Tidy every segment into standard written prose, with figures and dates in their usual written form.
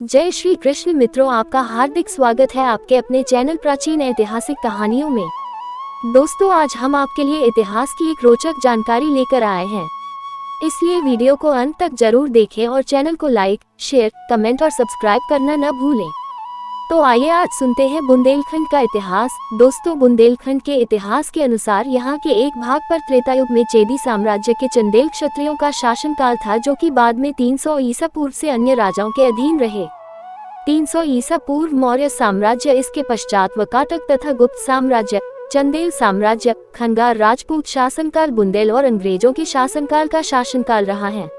जय श्री कृष्ण मित्रों, आपका हार्दिक स्वागत है आपके अपने चैनल प्राचीन ऐतिहासिक कहानियों में। दोस्तों, आज हम आपके लिए इतिहास की एक रोचक जानकारी लेकर आए हैं, इसलिए वीडियो को अंत तक जरूर देखें और चैनल को लाइक, शेयर, कमेंट और सब्सक्राइब करना न भूलें। तो आइए आज सुनते हैं बुंदेलखंड का इतिहास। दोस्तों, बुंदेलखंड के इतिहास के अनुसार यहाँ के एक भाग पर त्रेतायुग में चेदी साम्राज्य के चंदेल क्षत्रियों का शासनकाल था, जो कि बाद में 300 ईसा पूर्व से अन्य राजाओं के अधीन रहे। 300 ईसा पूर्व मौर्य साम्राज्य, इसके पश्चात वाकाटक तथा गुप्त साम्राज्य, चंदेल साम्राज्य, खंगार राजपूत शासनकाल, बुंदेल और अंग्रेजों के शासनकाल का शासनकाल रहा है।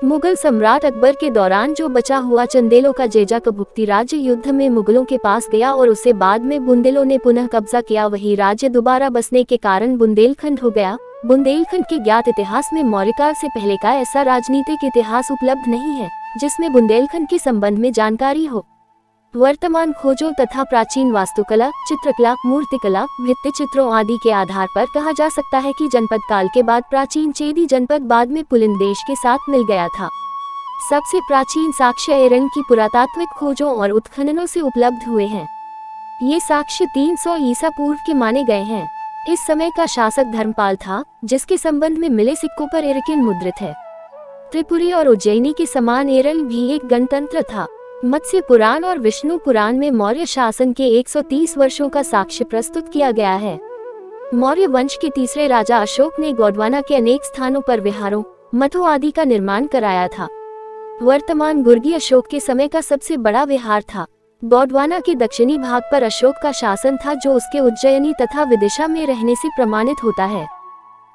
मुगल सम्राट अकबर के दौरान जो बचा हुआ चंदेलों का जेजा कबूती राज्य युद्ध में मुगलों के पास गया और उसे बाद में बुंदेलों ने पुनः कब्जा किया, वही राज्य दोबारा बसने के कारण बुंदेलखंड हो गया। बुंदेलखंड के ज्ञात इतिहास में मौर्यकाल से पहले का ऐसा राजनीतिक इतिहास उपलब्ध नहीं है जिसमें बुंदेलखंड के संबंध में जानकारी हो। वर्तमान खोजों तथा प्राचीन वास्तुकला, चित्रकला, मूर्तिकला, भित्ति चित्रों आदि के आधार पर कहा जा सकता है कि जनपद काल के बाद प्राचीन चेदी जनपद बाद में पुलिंद देश के साथ मिल गया था। सबसे प्राचीन साक्ष्य एरन की पुरातात्विक खोजों और उत्खननों से उपलब्ध हुए हैं। ये साक्ष्य 300 ईसा पूर्व के माने गए हैं। इस समय का शासक धर्मपाल था, जिसके संबंध में मिले सिक्कों पर एरकिन मुद्रित है। त्रिपुरी और उज्जैनी के समान एरन भी एक गणतंत्र था। मत्स्य पुराण और विष्णु पुराण में मौर्य शासन के 130 वर्षों का साक्ष्य प्रस्तुत किया गया है। मौर्य वंश के तीसरे राजा अशोक ने गोंडवाना के अनेक स्थानों पर विहारों, मठों आदि का निर्माण कराया था। वर्तमान गुर्गी अशोक के समय का सबसे बड़ा विहार था। गोंडवाना के दक्षिणी भाग पर अशोक का शासन था, जो उसके उज्जैनी तथा विदिशा में रहने से प्रमाणित होता है।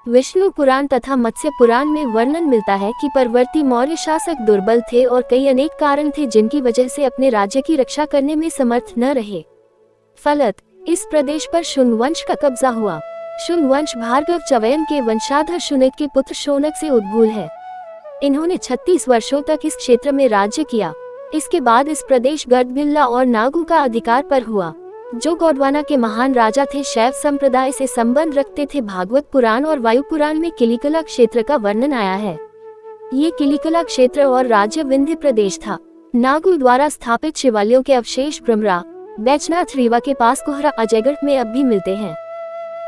विष्णु पुराण तथा मत्स्य पुराण में वर्णन मिलता है कि परवर्ती मौर्य शासक दुर्बल थे और कई अनेक कारण थे जिनकी वजह से अपने राज्य की रक्षा करने में समर्थ न रहे। फलत इस प्रदेश पर शुंग वंश का कब्जा हुआ। शुंग वंश भार्गव चवयन के वंशाधर शुनक के पुत्र शौनक से उद्भूत है। इन्होंने 36 वर्षों तक इस क्षेत्र में राज्य किया। इसके बाद इस प्रदेश गढ़बिल्ला और नागू का अधिकार पर हुआ, जो गोंडवाना के महान राजा थे। शैव संप्रदाय से संबंध रखते थे। भागवत पुराण और वायु पुराण में किलिकला क्षेत्र का वर्णन आया है। ये किलिकला क्षेत्र और राज्य विंध्य प्रदेश था। नागू द्वारा स्थापित शिवालयों के अवशेष ब्रह्मरा, बैजनाथ रीवा के पास कोहरा, अजयगढ़ में अब भी मिलते हैं।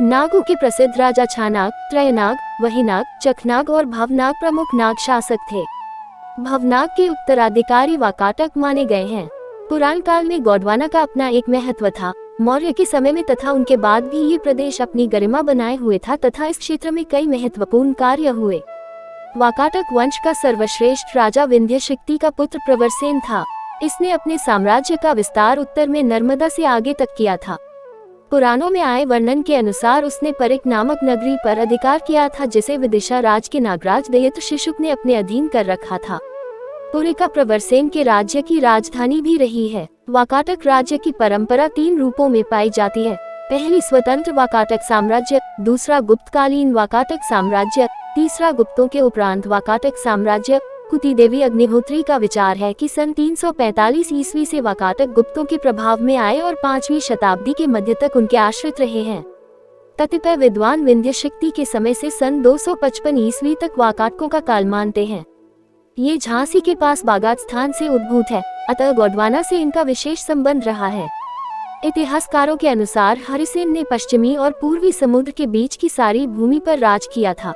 नागू के प्रसिद्ध राजा छानाग, त्रयनाग, वहीनाग, चखनाग और भवनाग प्रमुख नाग शासक थे। भवनाग के उत्तराधिकारी वाकाटक माने गए हैं। पुराण काल में गोंडवाना का अपना एक महत्व था। मौर्य के समय में तथा उनके बाद भी ये प्रदेश अपनी गरिमा बनाए हुए था तथा इस क्षेत्र में कई महत्वपूर्ण कार्य हुए। वाकाटक वंश का सर्वश्रेष्ठ राजा विंध्य शक्ति का पुत्र प्रवरसेन था। इसने अपने साम्राज्य का विस्तार उत्तर में नर्मदा से आगे तक किया था। पुराणों में आए वर्णन के अनुसार उसने परिक नामक नगरी पर अधिकार किया था, जिसे विदिशा राज के नागराज दयित शिशुक ने अपने अधीन कर रखा था। पुरिका प्रवरसेन के राज्य की राजधानी भी रही है। वाकाटक राज्य की परंपरा 3 रूपों में पाई जाती है। पहली स्वतंत्र वाकाटक साम्राज्य, दूसरा गुप्तकालीन वाकाटक साम्राज्य, तीसरा गुप्तों के उपरांत वाकाटक साम्राज्य। कुती देवी अग्निहोत्री का विचार है कि सन 345 ईस्वी से वाकाटक गुप्तों के प्रभाव में आए और 5वीं शताब्दी के मध्य तक उनके आश्रित रहे हैं। कतिपय विद्वान विंध्य शक्ति के समय से सन 255 ईस्वी तक वाकाटकों का काल मानते हैं। ये झांसी के पास बागात स्थान से उद्भूत है, अतः गोंडवाना से इनका विशेष संबंध रहा है। इतिहासकारों के अनुसार हरिसेन ने पश्चिमी और पूर्वी समुद्र के बीच की सारी भूमि पर राज किया था।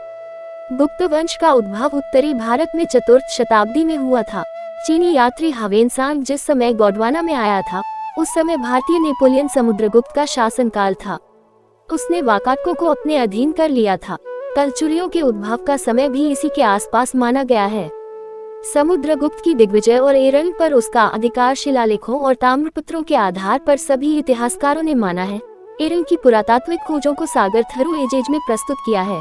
गुप्त वंश का उद्भव उत्तरी भारत में 4th शताब्दी में हुआ था। चीनी यात्री हवेनसांग जिस समय गोंडवाना में आया था, उस समय भारतीय नेपोलियन समुद्रगुप्त का शासनकाल था। उसने वाकाटकों को अपने अधीन कर लिया था। कलचुरियों के उद्भव का समय भी इसी के आसपास माना गया है। समुद्रगुप्त की दिग्विजय और एरन पर उसका अधिकार शिलालेखों और ताम्रपत्रों के आधार पर सभी इतिहासकारों ने माना है। एरन की पुरातात्विक खोजों को सागर थरू एजेज में प्रस्तुत किया है।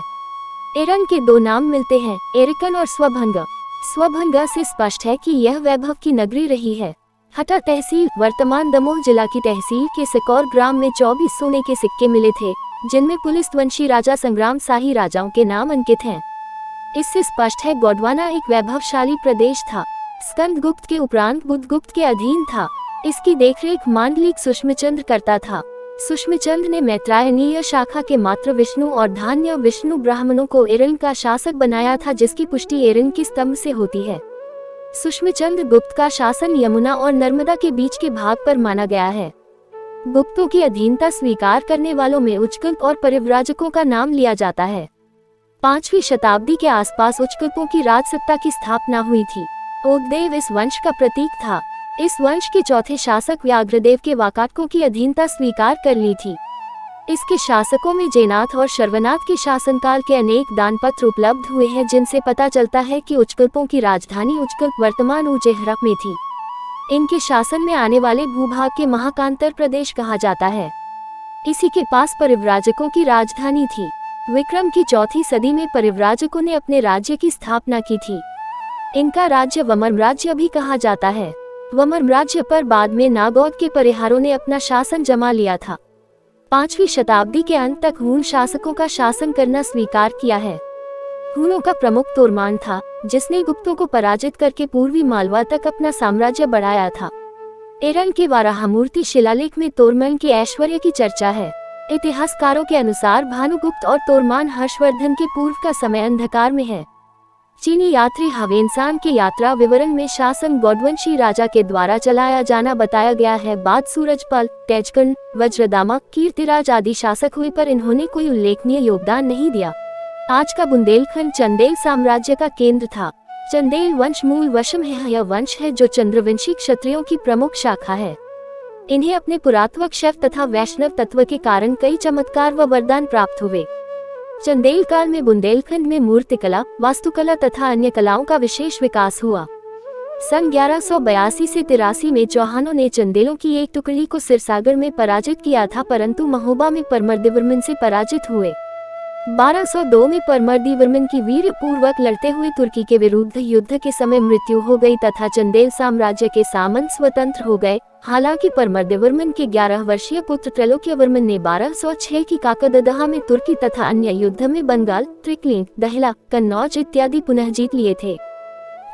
एरन के 2 नाम मिलते हैं, एरिकन और स्वभंग। स्वभंग से स्पष्ट है कि यह वैभव की नगरी रही है। हटा तहसील, वर्तमान दमोह जिला की तहसील के सिकौर ग्राम में 24 सोने के सिक्के मिले थे, जिनमें पुलिस वंशी राजा संग्राम शाही राजाओं के नाम अंकित हैं। इससे स्पष्ट है गोंडवाना एक वैभवशाली प्रदेश था। स्कंदगुप्त के उपरांत बुद्धगुप्त के अधीन था। इसकी देखरेख मांडलिक सुषमचंद्र करता था। सुषमचंद्र ने मैत्रायणीय शाखा के मात्र विष्णु और धान्य विष्णु ब्राह्मणों को एरन का शासक बनाया था, जिसकी पुष्टि एरन की स्तंभ से होती है। सुषमचंद्र गुप्त का शासन यमुना और नर्मदा के बीच के भाग पर माना गया है। गुप्तों की अधीनता स्वीकार करने वालों में उच्चकल्प और परिव्राजकों का नाम लिया जाता है। 5वीं शताब्दी के आसपास उच्चकल्पों की राजसत्ता की स्थापना हुई थी। ओगदेव इस वंश का प्रतीक था। इस वंश के चौथे शासक व्याघ्रदेव के वाकाटकों की अधीनता स्वीकार कर ली थी। इसके शासकों में जयनाथ और शर्वनाथ के शासनकाल के अनेक दानपत्र उपलब्ध हुए हैं, जिनसे पता चलता है कि उच्चकल्पों की राजधानी उच्चकल्प वर्तमान उज्जैन में थी। इनके शासन में आने वाले भूभाग के महाकांतर प्रदेश कहा जाता है। इसी के पास परिव्राजकों की राजधानी थी। विक्रम की चौथी सदी में परिव्राजकों ने अपने राज्य की स्थापना की थी। इनका राज्य वमन राज्य भी कहा जाता है। वमन राज्य पर बाद में नागौद के परिहारों ने अपना शासन जमा लिया था। 5वीं शताब्दी के अंत तक हूण शासकों का शासन करना स्वीकार किया है। हूणों का प्रमुख तोरमान था, जिसने गुप्तों को पराजित करके पूर्वी मालवा तक अपना साम्राज्य बढ़ाया था। एरन के वाराहमूर्ति शिलालेख में तोरमान के ऐश्वर्य की चर्चा है। इतिहासकारों के अनुसार भानुगुप्त और तोरमान हर्षवर्धन के पूर्व का समय अंधकार में है। चीनी यात्री हवेनसांग के यात्रा विवरण में शासन गौडवंशी राजा के द्वारा चलाया जाना बताया गया है। बाद सूरजपाल, तेजकर्ण, वज्रदामा, कीर्तिराज आदि शासक हुए, पर इन्होंने कोई उल्लेखनीय योगदान नहीं दिया। आज का बुंदेलखंड चंदेल साम्राज्य का केंद्र था। चंदेल वंश मूल वशम है। यह वंश है जो चंद्रवंशी क्षत्रियों की प्रमुख शाखा है। इन्हें अपने पुरातत्व शैव तथा वैष्णव तत्व के कारण कई चमत्कार व वरदान प्राप्त हुए। चंदेल काल में बुंदेलखंड में मूर्तिकला, वास्तुकला तथा अन्य कलाओं का विशेष विकास हुआ। सन 1182 से 83 में चौहानों ने चंदेलों की एक टुकड़ी को सिरसागर में पराजित किया था, परंतु महोबा में परमर्दिवर्मन से पराजित हुए। 1202 में परमर्दिवर्मन की वीर पूर्वक लड़ते हुए तुर्की के विरुद्ध युद्ध के समय मृत्यु हो गई तथा चंदेल साम्राज्य के सामंत स्वतंत्र हो गए। हालांकि परमर्दिवर्मन के 11 वर्षीय पुत्र त्रैलोक्यवर्मन ने 1206 की काकददहा में तुर्की तथा अन्य युद्ध में बंगाल, त्रिकलिंग, दहला, कन्नौज इत्यादि पुनः जीत लिए थे।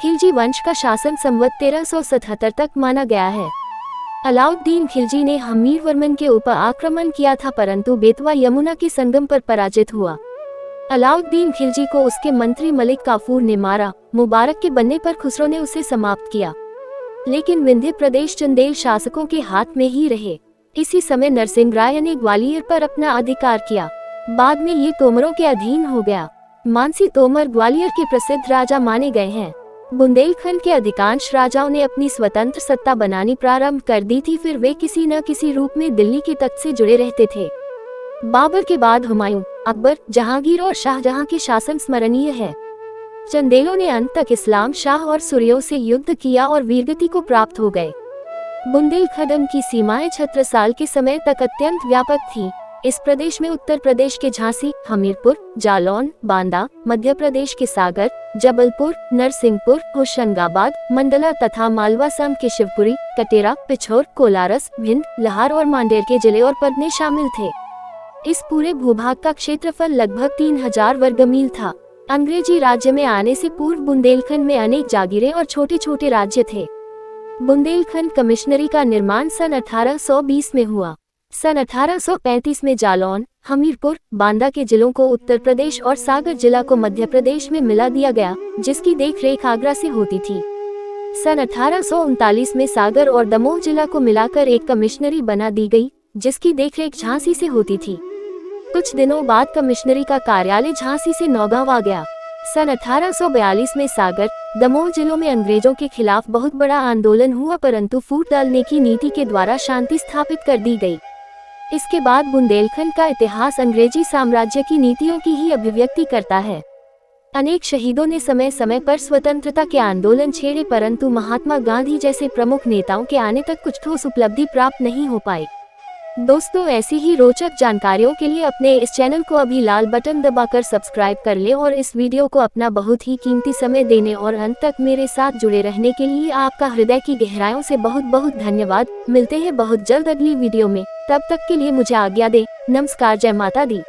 खिलजी वंश का शासन संवत 1377 तक माना गया है। अलाउद्दीन खिलजी ने हमीरवर्मन के ऊपर आक्रमण किया था, परंतु बेतवा यमुना के संगम पर पराजित हुआ। अलाउद्दीन खिलजी को उसके मंत्री मलिक काफूर ने मारा। मुबारक के बनने पर खुसरो ने उसे समाप्त किया, लेकिन विंध्य प्रदेश चंदेल शासकों के हाथ में ही रहे। इसी समय नरसिंह राय ने ग्वालियर पर अपना अधिकार किया। बाद में ये तोमरों के अधीन हो गया। मानसी तोमर ग्वालियर के प्रसिद्ध राजा माने गए हैं। बुंदेलखंड के अधिकांश राजाओं ने अपनी स्वतंत्र सत्ता बनानी प्रारंभ कर दी थी, फिर वे किसी न किसी रूप में दिल्ली के तख्त से जुड़े रहते थे। बाबर के बाद हुमायूं, अकबर, जहांगीर और शाहजहां के शासन स्मरणीय है। चंदेलों ने अंत तक इस्लाम शाह और सूर्यों से युद्ध किया और वीरगति को प्राप्त हो गए। बुंदेलखंड की सीमाएं छत्रसाल के समय तक अत्यंत व्यापक थी। इस प्रदेश में उत्तर प्रदेश के झांसी, हमीरपुर, जालौन, बांदा, मध्य प्रदेश के सागर, जबलपुर, नरसिंहपुर, होशंगाबाद, मंडला तथा मालवा संघ के शिवपुरी, कटेरा, पिछोर, कोलारस, भिंड, लहार और मांडेर के जिले और पदने शामिल थे। इस पूरे भूभाग का क्षेत्रफल लगभग 3000 वर्ग मील था। अंग्रेजी राज्य में आने से पूर्व बुंदेलखंड में अनेक जागीरें और छोटे छोटे राज्य थे। बुंदेलखंड कमिश्नरी का निर्माण सन 1820 में हुआ। सन 1835 में जालौन, हमीरपुर, बांदा के जिलों को उत्तर प्रदेश और सागर जिला को मध्य प्रदेश में मिला दिया गया, जिसकी देखरेख आगरा से होती थी। सन 1839 में सागर और दमोह जिला को मिलाकर एक कमिश्नरी बना दी गई, जिसकी देखरेख झांसी से होती थी। कुछ दिनों बाद कमिश्नरी का कार्यालय झांसी से नौगांव आ गया। सन 1842 में सागर, दमोह जिलों में अंग्रेजों के खिलाफ बहुत बड़ा आंदोलन हुआ, परंतु फूट डालने की नीति के द्वारा शांति स्थापित कर दी गई। इसके बाद बुंदेलखंड का इतिहास अंग्रेजी साम्राज्य की नीतियों की ही अभिव्यक्ति करता है। अनेक शहीदों ने समय समय पर स्वतंत्रता के आंदोलन छेड़े, परंतु महात्मा गांधी जैसे प्रमुख नेताओं के आने तक कुछ ठोस उपलब्धि प्राप्त नहीं हो पाई। दोस्तों, ऐसी ही रोचक जानकारियों के लिए अपने इस चैनल को अभी लाल बटन दबाकर सब्सक्राइब कर ले और इस वीडियो को अपना बहुत ही कीमती समय देने और अंत तक मेरे साथ जुड़े रहने के लिए आपका हृदय की गहराइयों से बहुत बहुत धन्यवाद। मिलते हैं बहुत जल्द अगली वीडियो में। तब तक के लिए मुझे आज्ञा दे। नमस्कार। जय माता दी।